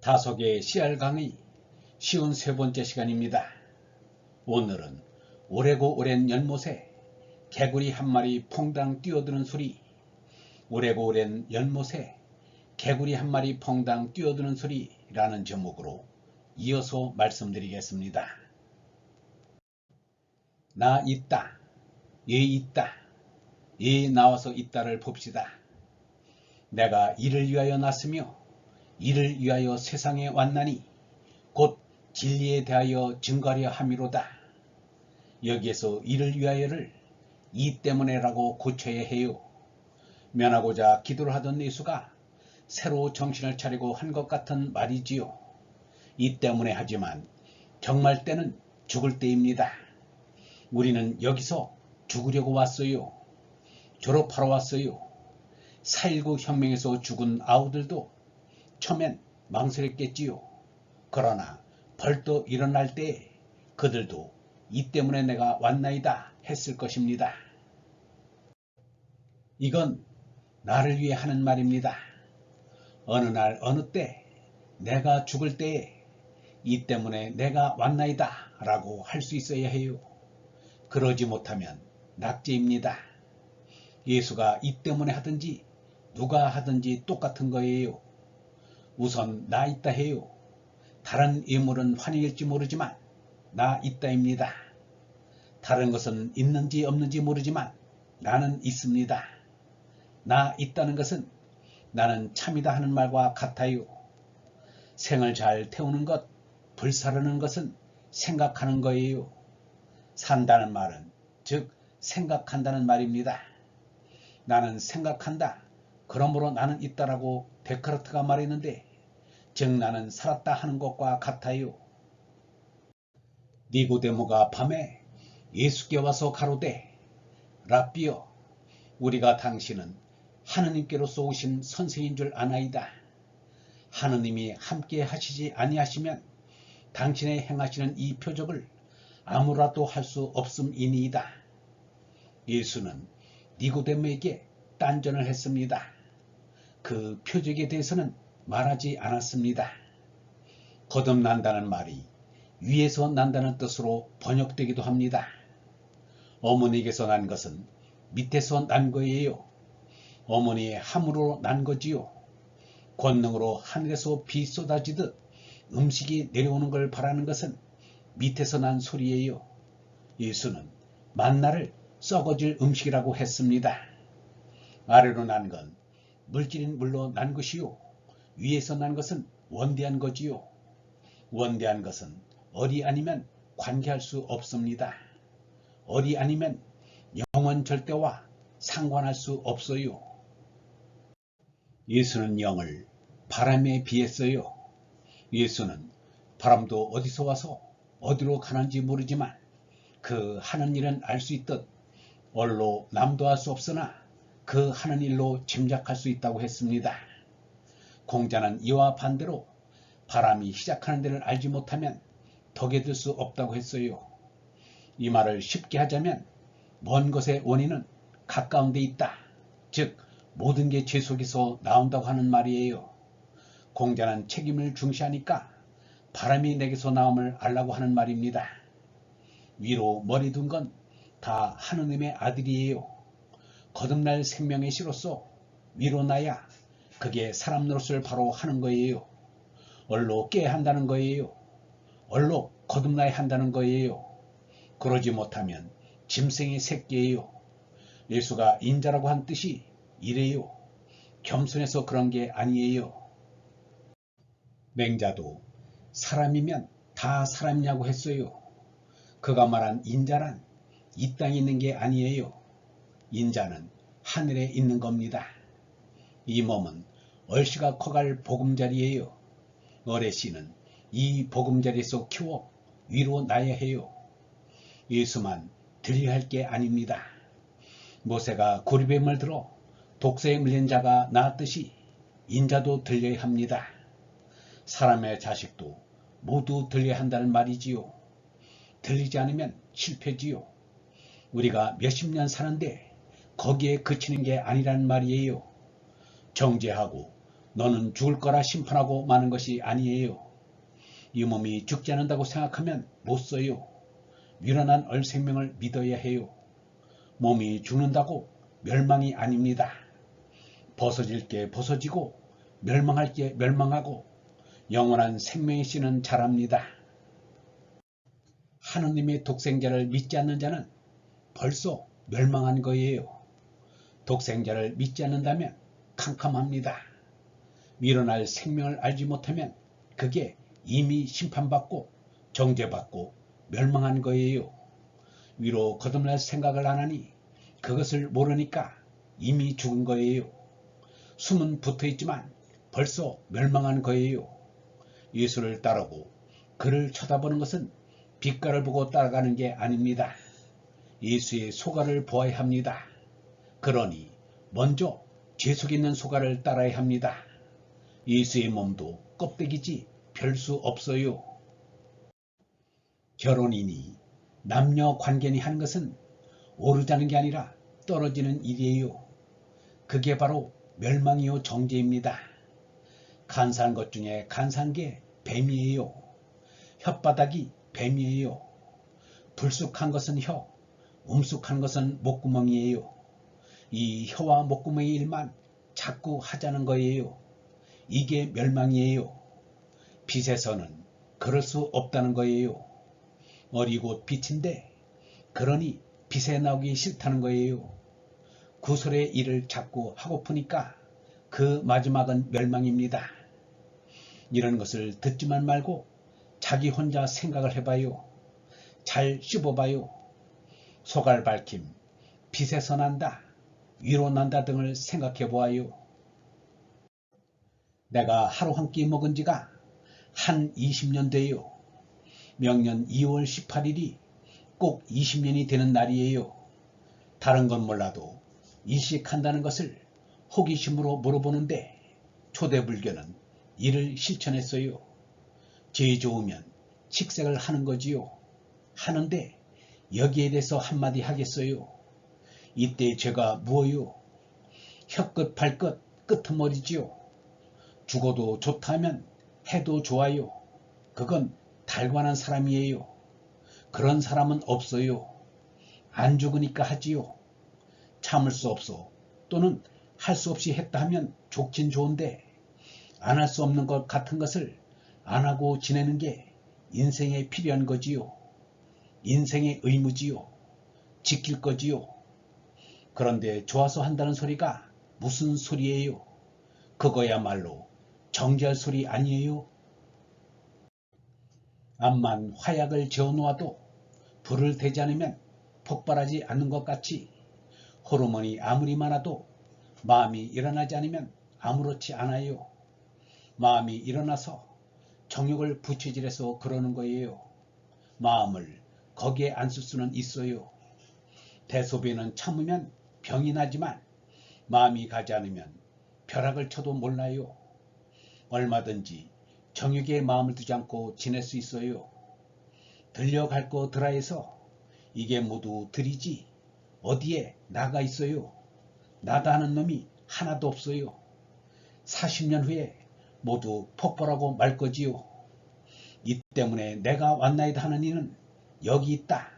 다속의 씨알 강의 쉬운 세 번째 시간입니다. 오늘은 오래고 오랜 연못에 개구리 한 마리 퐁당 뛰어드는 소리, 오래고 오랜 연못에 개구리 한 마리 퐁당 뛰어드는 소리라는 제목으로 이어서 말씀드리겠습니다. 나 있다, 얘 있다, 얘 나와서 있다를 봅시다. 내가 이를 위하여 났으며 이를 위하여 세상에 왔나니 곧 진리에 대하여 증거하려 함이로다. 여기에서 이를 위하여를 이 때문에라고 고쳐야 해요. 면하고자 기도를 하던 예수가 새로 정신을 차리고 한 것 같은 말이지요. 이 때문에 하지만 정말 때는 죽을 때입니다. 우리는 여기서 죽으려고 왔어요. 졸업하러 왔어요. 4.19 혁명에서 죽은 아우들도 처음엔 망설였겠지요. 그러나 벌떡 일어날 때 그들도 이 때문에 내가 왔나이다 했을 것입니다. 이건 나를 위해 하는 말입니다. 어느 날 어느 때 내가 죽을 때에 이 때문에 내가 왔나이다 라고 할 수 있어야 해요. 그러지 못하면 낙제입니다. 예수가 이 때문에 하든지 누가 하든지 똑같은 거예요. 우선 나 있다 해요. 다른 예물은 환영일지 모르지만 나 있다입니다. 다른 것은 있는지 없는지 모르지만 나는 있습니다. 나 있다는 것은 나는 참이다 하는 말과 같아요. 생을 잘 태우는 것, 불사르는 것은 생각하는 거예요. 산다는 말은 즉 생각한다는 말입니다. 나는 생각한다. 그러므로 나는 있다라고 데카르트가 말했는데 즉 나는 살았다 하는 것과 같아요. 니고데모가 밤에 예수께 와서 가로되 랍비여 우리가 당신은 하느님께로서 오신 선생인 줄 아나이다. 하느님이 함께 하시지 아니하시면 당신의 행하시는 이 표적을 아무라도 할 수 없음이니이다. 예수는 니고데모에게 딴전을 했습니다. 그 표적에 대해서는 말하지 않았습니다. 거듭난다는 말이 위에서 난다는 뜻으로 번역되기도 합니다. 어머니에게서 난 것은 밑에서 난 거예요. 어머니의 함으로 난 거지요. 권능으로 하늘에서 비 쏟아지듯 음식이 내려오는 걸 바라는 것은 밑에서 난 소리예요. 예수는 만나를 썩어질 음식이라고 했습니다. 아래로 난 건 물질인 물로 난 것이요. 위에서 난 것은 원대한 거지요. 원대한 것은 어리 아니면 관계할 수 없습니다. 어리 아니면 영원 절대와 상관할 수 없어요. 예수는 영을 바람에 비했어요. 예수는 바람도 어디서 와서 어디로 가는지 모르지만 그 하는 일은 알 수 있듯 얼로 남도 할 수 없으나 그 하는 일로 짐작할 수 있다고 했습니다. 공자는 이와 반대로 바람이 시작하는 데를 알지 못하면 덕에 들 수 없다고 했어요. 이 말을 쉽게 하자면 먼 것의 원인은 가까운 데 있다. 즉 모든 게 죄 속에서 나온다고 하는 말이에요. 공자는 책임을 중시하니까 바람이 내게서 나옴을 알라고 하는 말입니다. 위로 머리 둔 건 다 하느님의 아들이에요. 거듭날 생명의 씨로서 위로 나야 그게 사람 노릇을 바로 하는 거예요. 얼로 깨야 한다는 거예요. 얼로 거듭나야 한다는 거예요. 그러지 못하면 짐승의 새끼예요. 예수가 인자라고 한 뜻이 이래요. 겸손해서 그런 게 아니에요. 맹자도 사람이면 다 사람이냐고 했어요. 그가 말한 인자란 이 땅에 있는 게 아니에요. 인자는 하늘에 있는 겁니다. 이 몸은 얼씨가 커갈 보금자리예요. 어레씨는 이 보금자리에서 키워 위로 나야 해요. 예수만 들려야 할 게 아닙니다. 모세가 고리뱀을 들어 독사에 물린 자가 나았듯이 인자도 들려야 합니다. 사람의 자식도 모두 들려야 한다는 말이지요. 들리지 않으면 실패지요. 우리가 몇십 년 사는데 거기에 그치는 게 아니란 말이에요. 정죄하고 너는 죽을 거라 심판하고 마는 것이 아니에요. 이 몸이 죽지 않는다고 생각하면 못 써요. 유난한 얼생명을 믿어야 해요. 몸이 죽는다고 멸망이 아닙니다. 벗어질 게 벗어지고 멸망할 게 멸망하고 영원한 생명의 씨는 자랍니다. 하느님의 독생자를 믿지 않는 자는 벌써 멸망한 거예요. 독생자를 믿지 않는다면 캄캄합니다. 일어날 생명을 알지 못하면 그게 이미 심판받고 정죄받고 멸망한 거예요. 위로 거듭날 생각을 안 하니 그것을 모르니까 이미 죽은 거예요. 숨은 붙어있지만 벌써 멸망한 거예요. 예수를 따르고 그를 쳐다보는 것은 빛깔을 보고 따라가는 게 아닙니다. 예수의 소가를 보아야 합니다. 그러니 먼저 죄 속에 있는 소가를 따라야 합니다. 예수의 몸도 껍데기지 별 수 없어요. 결혼이니 남녀 관계니 하는 것은 오르자는 게 아니라 떨어지는 일이에요. 그게 바로 멸망이요 정죄입니다. 간사한 것 중에 간사한 게 뱀이에요. 혓바닥이 뱀이에요. 불쑥한 것은 혀, 움쑥한 것은 목구멍이에요. 이 혀와 목구멍의 일만 자꾸 하자는 거예요. 이게 멸망이에요. 빛에서는 그럴 수 없다는 거예요. 어리고 빛인데 그러니 빛에 나오기 싫다는 거예요. 구설의 일을 자꾸 하고프니까 그 마지막은 멸망입니다. 이런 것을 듣지만 말고 자기 혼자 생각을 해봐요. 잘 씹어봐요. 소갈 밝힘, 빛에서 난다, 위로 난다 등을 생각해 보아요. 내가 하루 한 끼 먹은 지가 한 20년 돼요. 명년 2월 18일이 꼭 20년이 되는 날이에요. 다른 건 몰라도 일식한다는 것을 호기심으로 물어보는데 초대불교는 이를 실천했어요. 죄 좋으면 식색을 하는 거지요. 하는데 여기에 대해서 한마디 하겠어요. 이때 죄가 무엇요? 혀끝 발끝 끄트머리지요. 죽어도 좋다면 해도 좋아요. 그건 달관한 사람이에요. 그런 사람은 없어요. 안 죽으니까 하지요. 참을 수 없어 또는 할 수 없이 했다 하면 좋긴 좋은데 안 할 수 없는 것 같은 것을 안 하고 지내는 게 인생에 필요한 거지요. 인생의 의무지요. 지킬 거지요. 그런데 좋아서 한다는 소리가 무슨 소리예요? 그거야말로 정죄할 소리 아니에요? 암만 화약을 지어놓아도 불을 대지 않으면 폭발하지 않는 것 같이 호르몬이 아무리 많아도 마음이 일어나지 않으면 아무렇지 않아요. 마음이 일어나서 정욕을 부채질해서 그러는 거예요. 마음을 거기에 안 쓸 수는 있어요. 대소변은 참으면 병이 나지만 마음이 가지 않으면 벼락을 쳐도 몰라요. 얼마든지 정욕에 마음을 두지 않고 지낼 수 있어요. 들려갈 거 드라해서 이게 모두 들이지 어디에 나가 있어요. 나다 하는 놈이 하나도 없어요. 40년 후에 모두 폭발하고 말 거지요. 이 때문에 내가 왔나이다 하는 이는 여기 있다.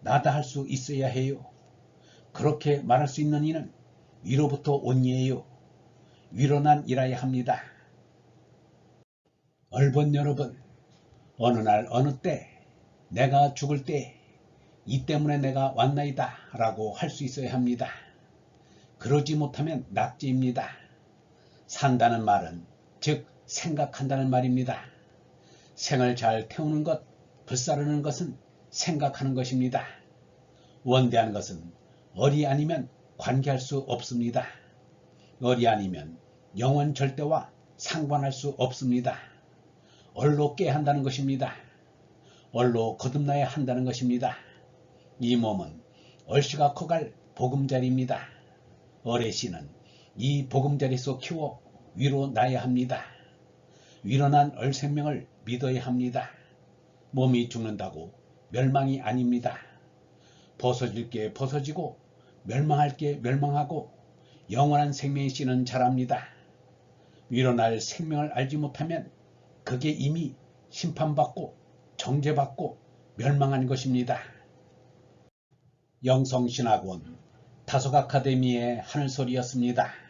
나다 할 수 있어야 해요. 그렇게 말할 수 있는 이는 위로부터 온 이에요. 위로난 일해야 합니다. 얼번 여러분, 어느 날 어느 때 내가 죽을 때 이 때문에 내가 왔나이다 라고 할 수 있어야 합니다. 그러지 못하면 낙지입니다. 산다는 말은 즉 생각한다는 말입니다. 생을 잘 태우는 것, 불사르는 것은 생각하는 것입니다. 원대한 것은 어리 아니면 관계할 수 없습니다. 어리 아니면 영원 절대와 상관할 수 없습니다. 얼로 깨야 한다는 것입니다. 얼로 거듭나야 한다는 것입니다. 이 몸은 얼씨가 커갈 보금자리입니다. 얼의 씨는 이 보금자리에서 키워 위로 나야 합니다. 위로난 얼 생명을 믿어야 합니다. 몸이 죽는다고 멸망이 아닙니다. 벗어질 게 벗어지고 멸망할 게 멸망하고 영원한 생명의 씨는 자랍니다. 일어날 생명을 알지 못하면 그게 이미 심판받고 정죄받고 멸망한 것입니다. 영성신학원 다속아카데미의 하늘소리였습니다.